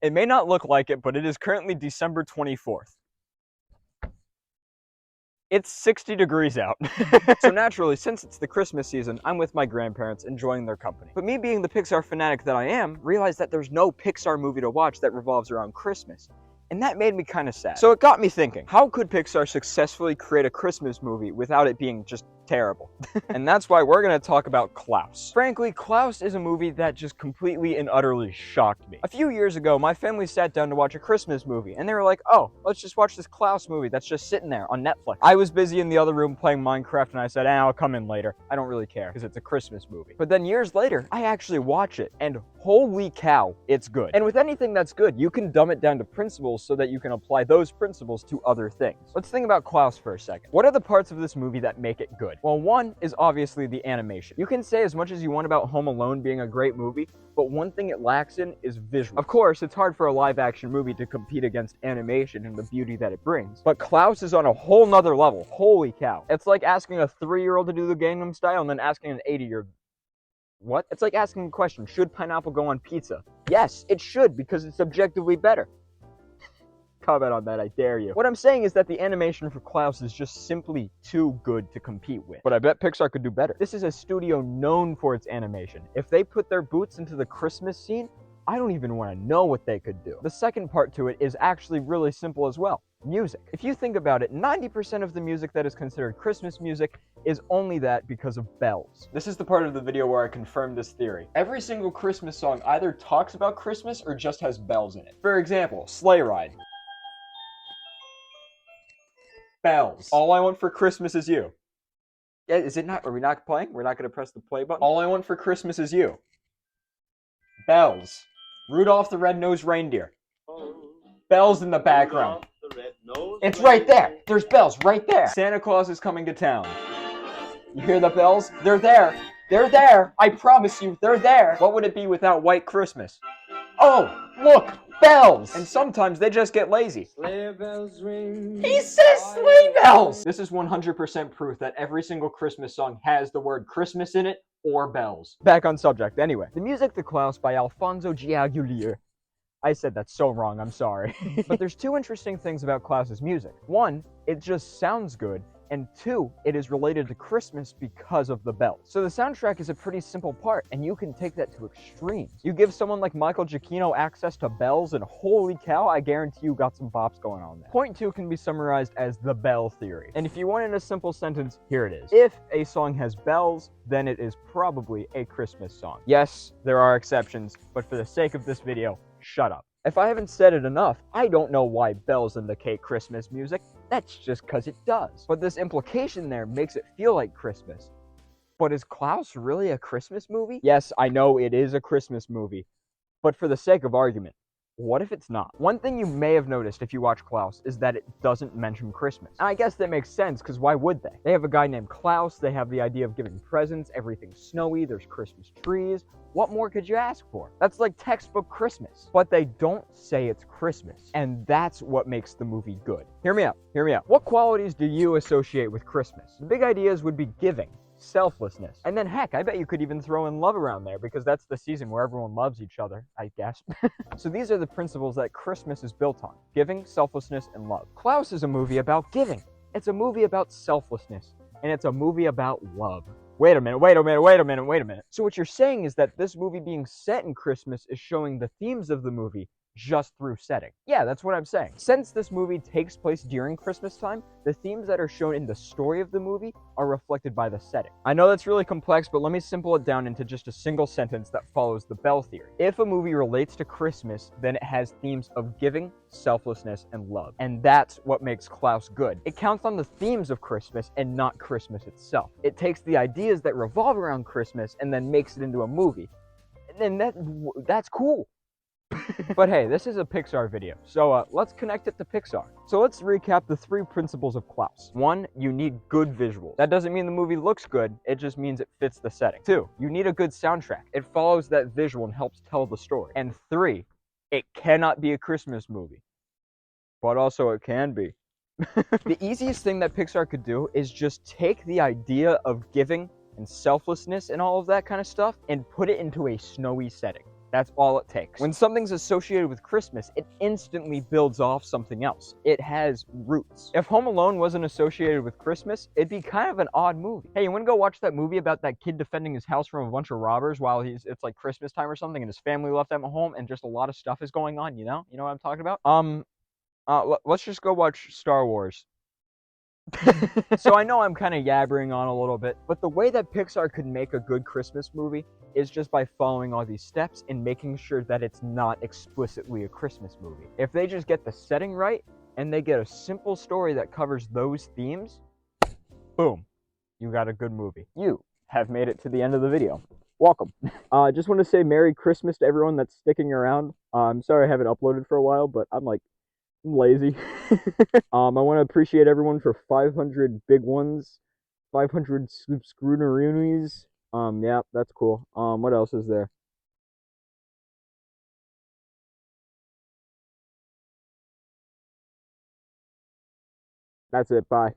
It may not look like it, but it is currently December 24th. It's 60 degrees out. So naturally, since it's the Christmas season, I'm with my grandparents enjoying their company. But me being the Pixar fanatic that I am, realized that there's no Pixar movie to watch that revolves around Christmas. And that made me kind of sad. So it got me thinking, how could Pixar successfully create a Christmas movie without it being just terrible? And that's why we're gonna talk about Klaus. Frankly, Klaus is a movie that just completely and utterly shocked me. A few years ago, my family sat down to watch a Christmas movie, and they were like, oh, let's just watch this Klaus movie that's just sitting there on Netflix. I was busy in the other room playing Minecraft, and I said, I'll come in later. I don't really care, because it's a Christmas movie. But then years later, I actually watch it, and holy cow, it's good. And with anything that's good, you can dumb it down to principles so that you can apply those principles to other things. Let's think about Klaus for a second. What are the parts of this movie that make it good? Well, one is obviously the animation. You can say as much as you want about Home Alone being a great movie, but one thing it lacks in is visual. Of course, it's hard for a live-action movie to compete against animation and the beauty that it brings, but Klaus is on a whole nother level. Holy cow. It's like asking a 3-year-old to do the Gangnam Style and then asking an 80-year-old. What? It's like asking a question, should pineapple go on pizza? Yes, it should, because it's objectively better. Comment on that, I dare you. What I'm saying is that the animation for Klaus is just simply too good to compete with. But I bet Pixar could do better. This is a studio known for its animation. If they put their boots into the Christmas scene, I don't even want to know what they could do. The second part to it is actually really simple as well. Music. If you think about it, 90% of the music that is considered Christmas music is only that because of bells. This is the part of the video where I confirm this theory. Every single Christmas song either talks about Christmas or just has bells in it. For example, Sleigh Ride. Bells. All I Want for Christmas Is You. Yeah, is it not? Are we not playing? We're not going to press the play button? All I Want for Christmas Is You. Bells. Rudolph the Red-Nosed Reindeer. Bells in the background. It's right there. There's bells right there. Santa Claus is coming to town. You hear the bells? They're there. They're there. I promise you, they're there. What would it be without White Christmas? Oh, look, bells. And sometimes they just get lazy. Sleigh bells ring. He says sleigh bells. This is 100% proof that every single Christmas song has the word Christmas in it or bells. Back on subject anyway. The music to Klaus by Alfonso Giagulier. I said that so wrong, I'm sorry. But there's two interesting things about Klaus's music. One, it just sounds good, and two, it is related to Christmas because of the bells. So the soundtrack is a pretty simple part, and you can take that to extremes. You give someone like Michael Giacchino access to bells, and holy cow, I guarantee you got some bops going on there. Point two can be summarized as the bell theory. And if you want in a simple sentence, here it is. If a song has bells, then it is probably a Christmas song. Yes, there are exceptions, but for the sake of this video, shut up. If I haven't said it enough, I don't know why bells indicate Christmas music. That's just because it does. But this implication there makes it feel like Christmas. But is Klaus really a Christmas movie? Yes, I know it is a Christmas movie. But for the sake of argument, what if it's not? One thing you may have noticed if you watch Klaus is that it doesn't mention Christmas. And I guess that makes sense, because why would they? They have a guy named Klaus, they have the idea of giving presents, everything's snowy, there's Christmas trees. What more could you ask for? That's like textbook Christmas. But they don't say it's Christmas. And that's what makes the movie good. Hear me out, hear me out. What qualities do you associate with Christmas? The big ideas would be giving, selflessness, and then heck, I bet you could even throw in love around there, because that's the season where everyone loves each other, I guess. So these are the principles that Christmas is built on: giving, selflessness, and love. Klaus is a movie about giving. It's a movie about selflessness, and it's a movie about love. Wait a minute. So what you're saying is that this movie being set in Christmas is showing the themes of the movie just through setting. Yeah, that's what I'm saying. Since this movie takes place during Christmas time, the themes that are shown in the story of the movie are reflected by the setting. I know that's really complex, but let me simple it down into just a single sentence that follows the bell theory. If a movie relates to Christmas, then it has themes of giving, selflessness, and love. And that's what makes Klaus good. It counts on the themes of Christmas and not Christmas itself. It takes the ideas that revolve around Christmas and then makes it into a movie. And that's cool. But hey, this is a Pixar video, so let's connect it to Pixar. So let's recap the 3 principles of Klaus. 1, you need good visuals. That doesn't mean the movie looks good, it just means it fits the setting. 2, you need a good soundtrack. It follows that visual and helps tell the story. And 3, it cannot be a Christmas movie. But also it can be. The easiest thing that Pixar could do is just take the idea of giving and selflessness and all of that kind of stuff and put it into a snowy setting. That's all it takes. When something's associated with Christmas, it instantly builds off something else. It has roots. If Home Alone wasn't associated with Christmas, it'd be kind of an odd movie. Hey, you wanna go watch that movie about that kid defending his house from a bunch of robbers while it's like Christmas time or something and his family left him at home and just a lot of stuff is going on, you know? You know what I'm talking about? Let's just go watch Star Wars. So I know I'm kind of yabbering on a little bit, but the way that Pixar could make a good Christmas movie is just by following all these steps and making sure that it's not explicitly a Christmas movie. If they just get the setting right and they get a simple story that covers those themes, boom, you got a good movie. You have made it to the end of the video. Welcome. I just want to say Merry Christmas to everyone that's sticking around. I'm sorry I haven't uploaded for a while, but I'm lazy. I want to appreciate everyone for 500 big ones, 500 scrooneroonies. Yeah, that's cool. What else is there? That's it. Bye.